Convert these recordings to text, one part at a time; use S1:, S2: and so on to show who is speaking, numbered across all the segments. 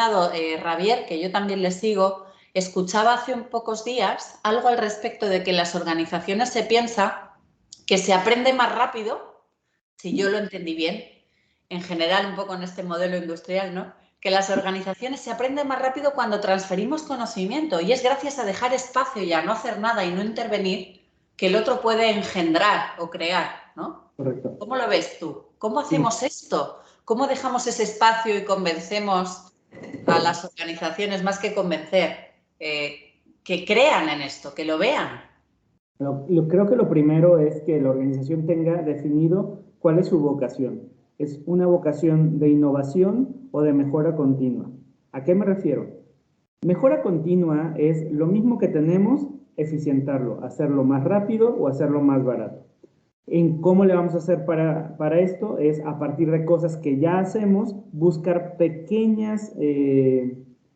S1: mencionado Javier, que yo también le sigo, escuchaba hace un pocos días algo al respecto de que en las organizaciones se piensa que se aprende más rápido, si yo lo entendí bien, en general un poco en este modelo industrial, ¿no? Que las organizaciones se aprenden más rápido cuando transferimos conocimiento y es gracias a dejar espacio y a no hacer nada y no intervenir que el otro puede engendrar o crear, ¿no?
S2: Correcto.
S1: ¿Cómo lo ves tú? ¿Cómo hacemos esto? ¿Cómo dejamos ese espacio y convencemos a las organizaciones, más que convencer, que crean en esto, que lo vean?
S2: Creo que lo primero es que la organización tenga definido cuál es su vocación. ¿Es una vocación de innovación o de mejora continua? ¿A qué me refiero? Mejora continua es lo mismo que tenemos, eficientarlo, hacerlo más rápido o hacerlo más barato. ¿En cómo le vamos a hacer para esto? Es a partir de cosas que ya hacemos, buscar pequeñas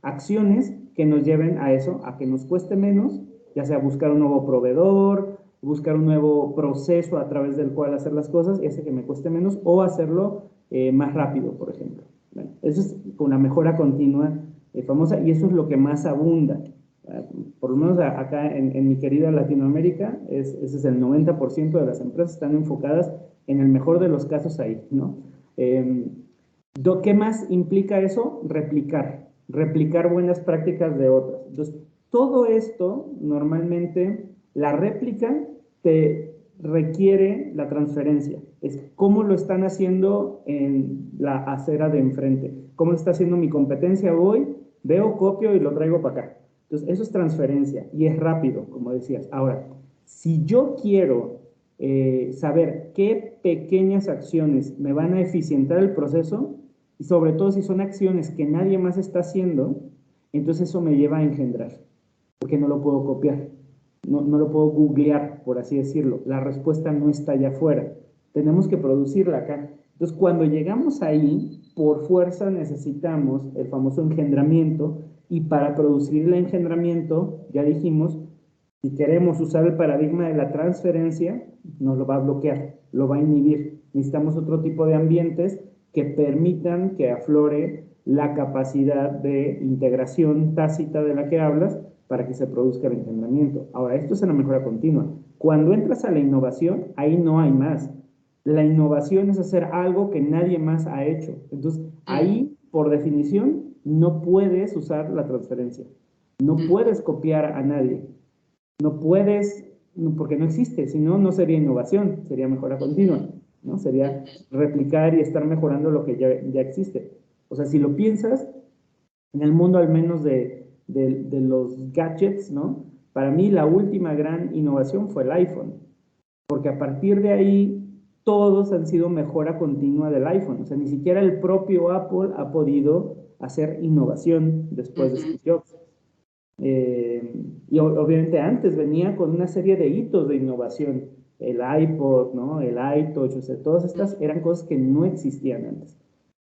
S2: acciones que nos lleven a eso, a que nos cueste menos, ya sea buscar un nuevo proveedor, buscar un nuevo proceso a través del cual hacer las cosas, ese que me cueste menos, o hacerlo más rápido, por ejemplo. Bueno, eso es con la mejora continua famosa y eso es lo que más abunda. Por lo menos acá en mi querida Latinoamérica, ese es el 90% de las empresas están enfocadas en el mejor de los casos ahí, ¿no? ¿Qué más implica eso? Replicar buenas prácticas de otras. Entonces, todo esto, normalmente, la réplica te requiere la transferencia. Es cómo lo están haciendo en la acera de enfrente. ¿Cómo lo está haciendo mi competencia? Voy, veo, copio y lo traigo para acá. Entonces, eso es transferencia y es rápido, como decías. Ahora, si yo quiero saber qué pequeñas acciones me van a eficientar el proceso, y sobre todo si son acciones que nadie más está haciendo, entonces eso me lleva a engendrar, porque no lo puedo copiar, no lo puedo googlear, por así decirlo. La respuesta no está allá afuera, tenemos que producirla acá. Entonces, cuando llegamos ahí, por fuerza necesitamos el famoso engendramiento, y para producir el engendramiento, ya dijimos, si queremos usar el paradigma de la transferencia, nos lo va a bloquear, lo va a inhibir. Necesitamos otro tipo de ambientes que permitan que aflore la capacidad de integración tácita de la que hablas para que se produzca el engendramiento. Ahora, esto es en la mejora continua. Cuando entras a la innovación, ahí no hay más. La innovación es hacer algo que nadie más ha hecho. Entonces, ahí, por definición, no puedes usar la transferencia. No puedes copiar a nadie. No puedes, porque no existe, si no, no sería innovación, sería mejora continua, ¿no? Sería replicar y estar mejorando lo que ya existe. O sea, si lo piensas, en el mundo al menos de los gadgets, ¿no? Para mí la última gran innovación fue el iPhone, porque a partir de ahí todos han sido mejora continua del iPhone. O sea, ni siquiera el propio Apple ha podido hacer innovación después de Steve Jobs. Y obviamente antes venía con una serie de hitos de innovación, el iPod, ¿no? El iTouch, o sea, todas estas eran cosas que no existían antes.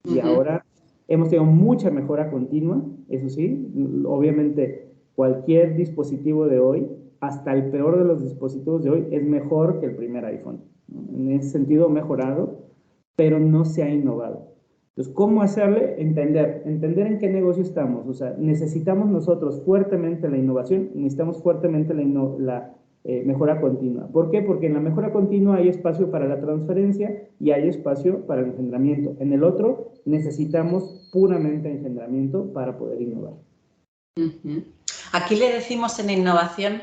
S2: Y ahora hemos tenido mucha mejora continua, eso sí, obviamente cualquier dispositivo de hoy, hasta el peor de los dispositivos de hoy, es mejor que el primer iPhone, ¿no? En ese sentido mejorado, pero no se ha innovado. Entonces, ¿cómo hacerle? Entender en qué negocio estamos. O sea, necesitamos nosotros fuertemente la innovación, necesitamos fuertemente la mejora continua. ¿Por qué? Porque en la mejora continua hay espacio para la transferencia y hay espacio para el engendramiento. En el otro necesitamos puramente engendramiento para poder innovar.
S1: Aquí le decimos en innovación,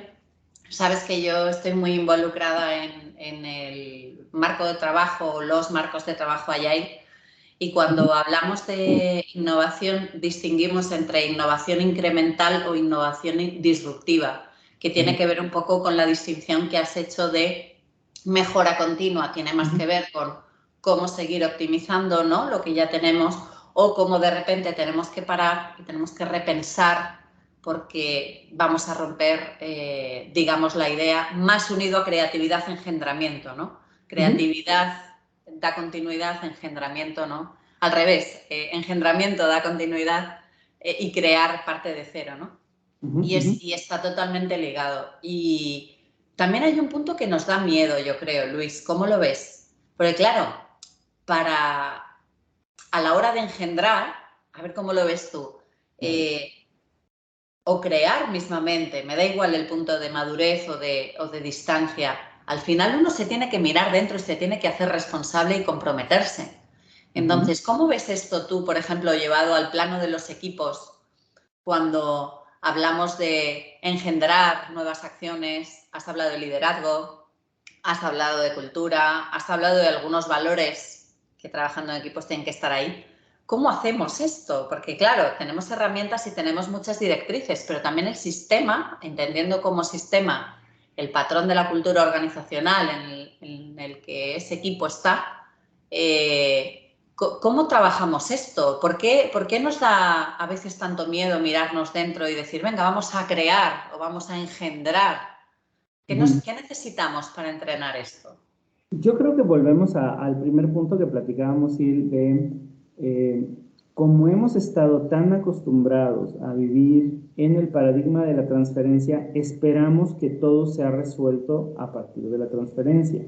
S1: sabes que yo estoy muy involucrada en el marco de trabajo, los marcos de trabajo Agile. Y cuando hablamos de innovación, distinguimos entre innovación incremental o innovación disruptiva, que tiene que ver un poco con la distinción que has hecho de mejora continua. Tiene más que ver con cómo seguir optimizando, ¿no?, lo que ya tenemos, o cómo de repente tenemos que parar y tenemos que repensar porque vamos a romper, digamos, la idea más unido a creatividad, engendramiento, ¿no? Creatividad da continuidad, engendramiento no. Al revés, engendramiento da continuidad y crear parte de cero, ¿no? Y está totalmente ligado. Y también hay un punto que nos da miedo, yo creo, Luis. ¿Cómo lo ves? Porque claro, a la hora de engendrar, a ver cómo lo ves tú, o crear mismamente, me da igual el punto de madurez o de distancia. Al final uno se tiene que mirar dentro y se tiene que hacer responsable y comprometerse. Entonces, ¿cómo ves esto tú, por ejemplo, llevado al plano de los equipos cuando hablamos de engendrar nuevas acciones? Has hablado de liderazgo, has hablado de cultura, has hablado de algunos valores que trabajando en equipos tienen que estar ahí. ¿Cómo hacemos esto? Porque claro, tenemos herramientas y tenemos muchas directrices, pero también el sistema, entendiendo como sistema el patrón de la cultura organizacional en el que ese equipo está, ¿cómo trabajamos esto? ¿Por qué nos da a veces tanto miedo mirarnos dentro y decir, venga, vamos a crear o vamos a engendrar? ¿Qué necesitamos para entrenar esto?
S2: Yo creo que volvemos al primer punto que platicábamos, Sil, de como hemos estado tan acostumbrados a vivir en el paradigma de la transferencia, esperamos que todo sea resuelto a partir de la transferencia.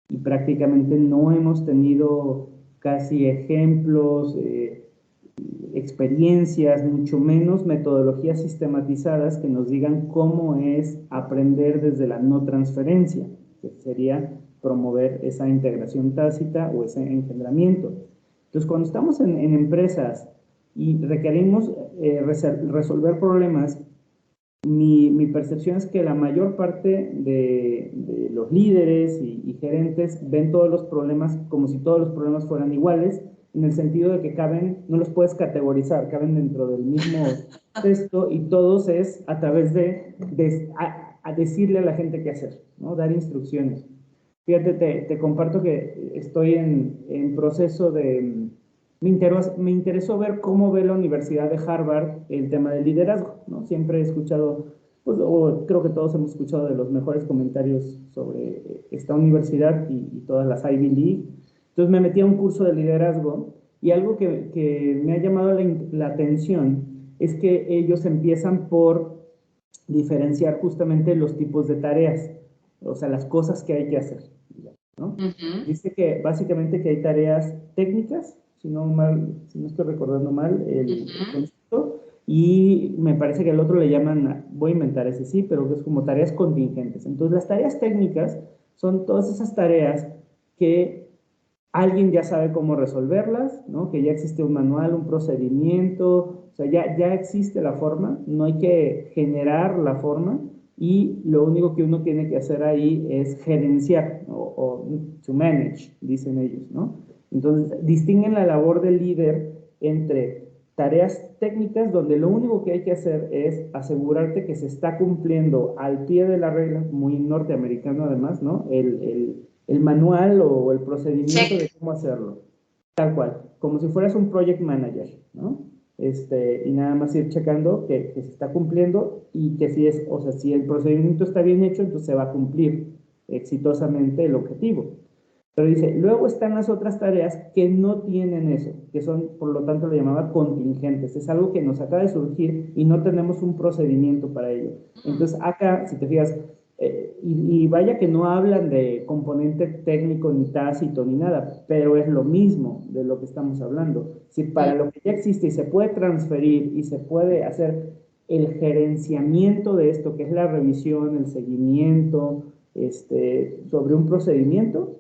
S2: Y prácticamente no hemos tenido casi ejemplos, experiencias, mucho menos metodologías sistematizadas que nos digan cómo es aprender desde la no transferencia, que sería promover esa integración tácita o ese engendramiento. Entonces, cuando estamos en empresas y requerimos resolver problemas, mi percepción es que la mayor parte de los líderes y gerentes ven todos los problemas como si todos los problemas fueran iguales, en el sentido de que caben, no los puedes categorizar, caben dentro del mismo texto y todos es a través de decirle a la gente qué hacer, ¿no? Dar instrucciones. Fíjate, te comparto que estoy en proceso de... Me interesó ver cómo ve la Universidad de Harvard el tema del liderazgo, ¿no? Siempre he escuchado, pues, o creo que todos hemos escuchado de los mejores comentarios sobre esta universidad y todas las Ivy League. Entonces me metí a un curso de liderazgo y algo que me ha llamado la atención es que ellos empiezan por diferenciar justamente los tipos de tareas, o sea, las cosas que hay que hacer, ¿no? Dice que básicamente que hay tareas técnicas, si no estoy recordando mal el concepto, y me parece que el otro le llaman, voy a inventar ese sí, pero que es como tareas contingentes. Entonces las tareas técnicas son todas esas tareas que alguien ya sabe cómo resolverlas, ¿no? Que ya existe un manual, un procedimiento, o sea, ya existe la forma, no hay que generar la forma, y lo único que uno tiene que hacer ahí es gerenciar, o to manage, dicen ellos, ¿no? Entonces, distinguen la labor del líder entre tareas técnicas donde lo único que hay que hacer es asegurarte que se está cumpliendo al pie de la regla, muy norteamericano además, ¿no? El manual o el procedimiento de cómo hacerlo, tal cual, como si fueras un project manager, ¿no? Y nada más ir checando que se está cumpliendo y que si es, o sea, si el procedimiento está bien hecho, entonces se va a cumplir exitosamente el objetivo. Pero dice, luego están las otras tareas que no tienen eso, que son, por lo tanto, lo llamaba contingentes. Es algo que nos acaba de surgir y no tenemos un procedimiento para ello. Entonces, acá, si te fijas, y vaya que no hablan de componente técnico ni tácito ni nada, pero es lo mismo de lo que estamos hablando. Si para lo que ya existe y se puede transferir y se puede hacer el gerenciamiento de esto, que es la revisión, el seguimiento, sobre un procedimiento,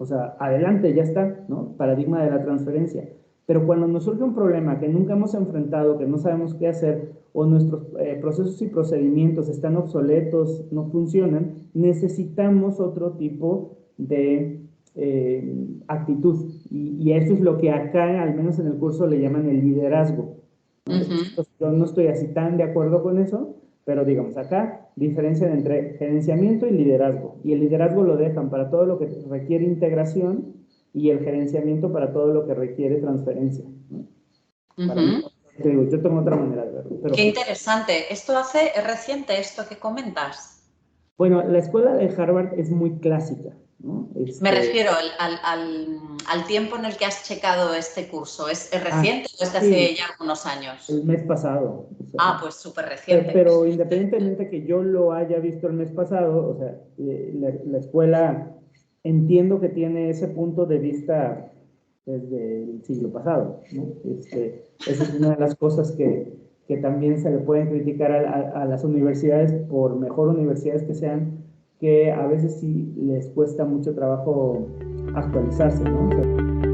S2: o sea, adelante, ya está, ¿no? Paradigma de la transferencia. Pero cuando nos surge un problema que nunca hemos enfrentado, que no sabemos qué hacer, o nuestros procesos y procedimientos están obsoletos, no funcionan, necesitamos otro tipo de actitud. Y eso es lo que acá, al menos en el curso, le llaman el liderazgo, ¿no? Yo no estoy así tan de acuerdo con eso, pero digamos, acá diferencian entre gerenciamiento y liderazgo. Y el liderazgo lo dejan para todo lo que requiere integración y el gerenciamiento para todo lo que requiere transferencia, ¿no? Para mí, te digo, yo tengo otra manera de verlo. Pero,
S1: qué interesante. ¿Es reciente esto que comentas?
S2: Bueno, la escuela de Harvard es muy clásica, ¿no?
S1: Me refiero al tiempo en el que has checado este curso. ¿Es reciente o es de hace ya algunos años?
S2: El mes pasado. O sea,
S1: pues súper reciente.
S2: Pero independientemente que yo lo haya visto el mes pasado, o sea, la escuela entiendo que tiene ese punto de vista desde el siglo pasado, ¿no? Esa es una de las cosas que también se le pueden criticar a las universidades, por mejor universidades que sean, que a veces sí les cuesta mucho trabajo actualizarse, ¿no? O sea,